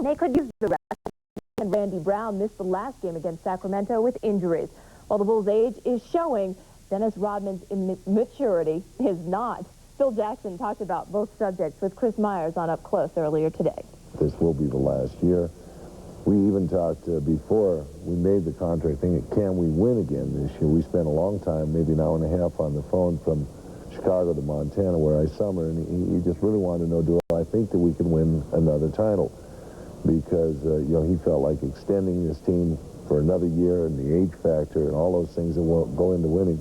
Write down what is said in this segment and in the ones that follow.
they could use the rest. And Randy Brown missed the last game against Sacramento with injuries. While the Bulls' age is showing, Dennis Rodman's immaturity is not. Phil Jackson talked about both subjects with Chris Myers on Up Close earlier today. This will be the last year. We even talked before we made the contract thing, can we win again this year? We spent a long time, maybe an hour and a half on the phone from Chicago to Montana where I summer, and he just really wanted to know, do I think that we can win another title? Because, you know, he felt like extending this team for another year and the age factor and all those things that will go into winning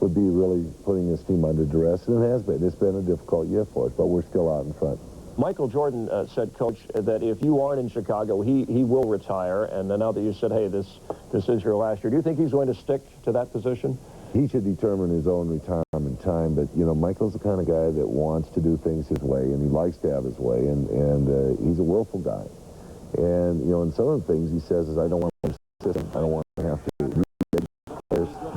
would be really putting this team under duress, and it has been. It's been a difficult year for us, but we're still out in front. Michael Jordan said, Coach, that if you aren't in Chicago, he will retire, and now that you said, hey, this is your last year, do you think he's going to stick to that position? He should determine his own retirement time, but, you know, Michael's the kind of guy that wants to do things his way, and he likes to have his way, and he's a willful guy. And, you know, and some of the things he says is, I don't want to system. I don't want to have to read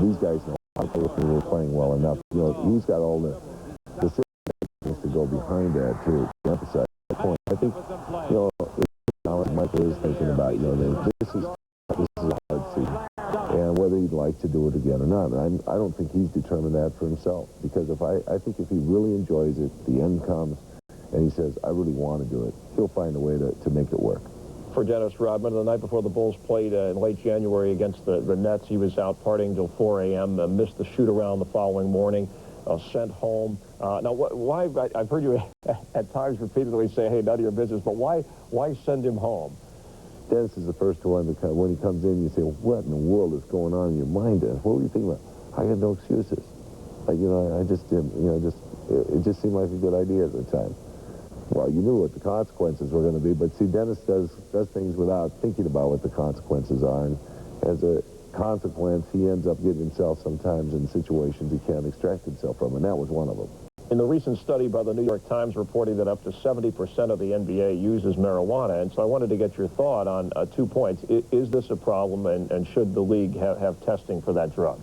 these guys know how to play if we were playing well enough. You know, he's got all the systems to go behind that to emphasize that point. I think, you know, Michael is thinking about, you know, that this is a hard season, and whether he'd like to do it again or not. And I don't think he's determined that for himself, because I think if he really enjoys it, the end comes, and he says, I really want to do it, he'll find a way to make it work. For Dennis Rodman, the night before the Bulls played in late January against the Nets, he was out partying till 4 a.m., missed the shoot-around the following morning, sent home. Now, why? I've heard you at times repeatedly say, hey, none of your business, but why send him home? Dennis is the first one to come. When he comes in, you say, what in the world is going on in your mind, Dennis? What were you thinking about? I had no excuses. Like, you know, I just didn't, you know, it just seemed like a good idea at the time. Well, you knew what the consequences were going to be, but see, Dennis does things without thinking about what the consequences are, and as a consequence, he ends up getting himself sometimes in situations he can't extract himself from, and that was one of them. In the recent study by the New York Times reporting that up to 70% of the NBA uses marijuana, and so I wanted to get your thought on 2 points. Is this a problem, and should the league have testing for that drug?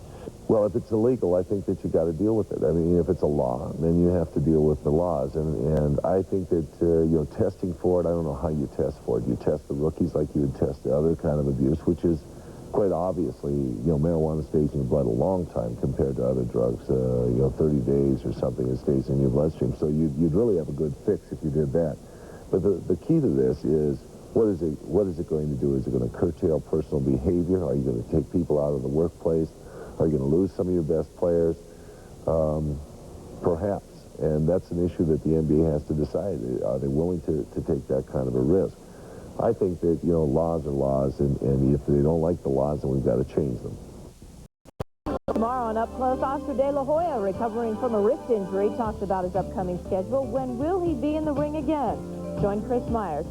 Well, if it's illegal, I think that you got to deal with it. I mean, if it's a law, then you have to deal with the laws. And I think that, you know, testing for it, I don't know how you test for it. You test the rookies like you would test the other kind of abuse, which is quite obviously, you know, marijuana stays in your blood a long time compared to other drugs. You know, 30 days or something, it stays in your bloodstream. So you'd really have a good fix if you did that. But the key to this is, what is it going to do? Is it going to curtail personal behavior? Are you going to take people out of the workplace? Are you going to lose some of your best players? Perhaps. And that's an issue that the NBA has to decide. Are they willing to take that kind of a risk? I think that, you know, laws are laws, and if they don't like the laws, then we've got to change them. Tomorrow on Up Close, Oscar De La Hoya, recovering from a wrist injury, talks about his upcoming schedule. When will he be in the ring again? Join Chris Myers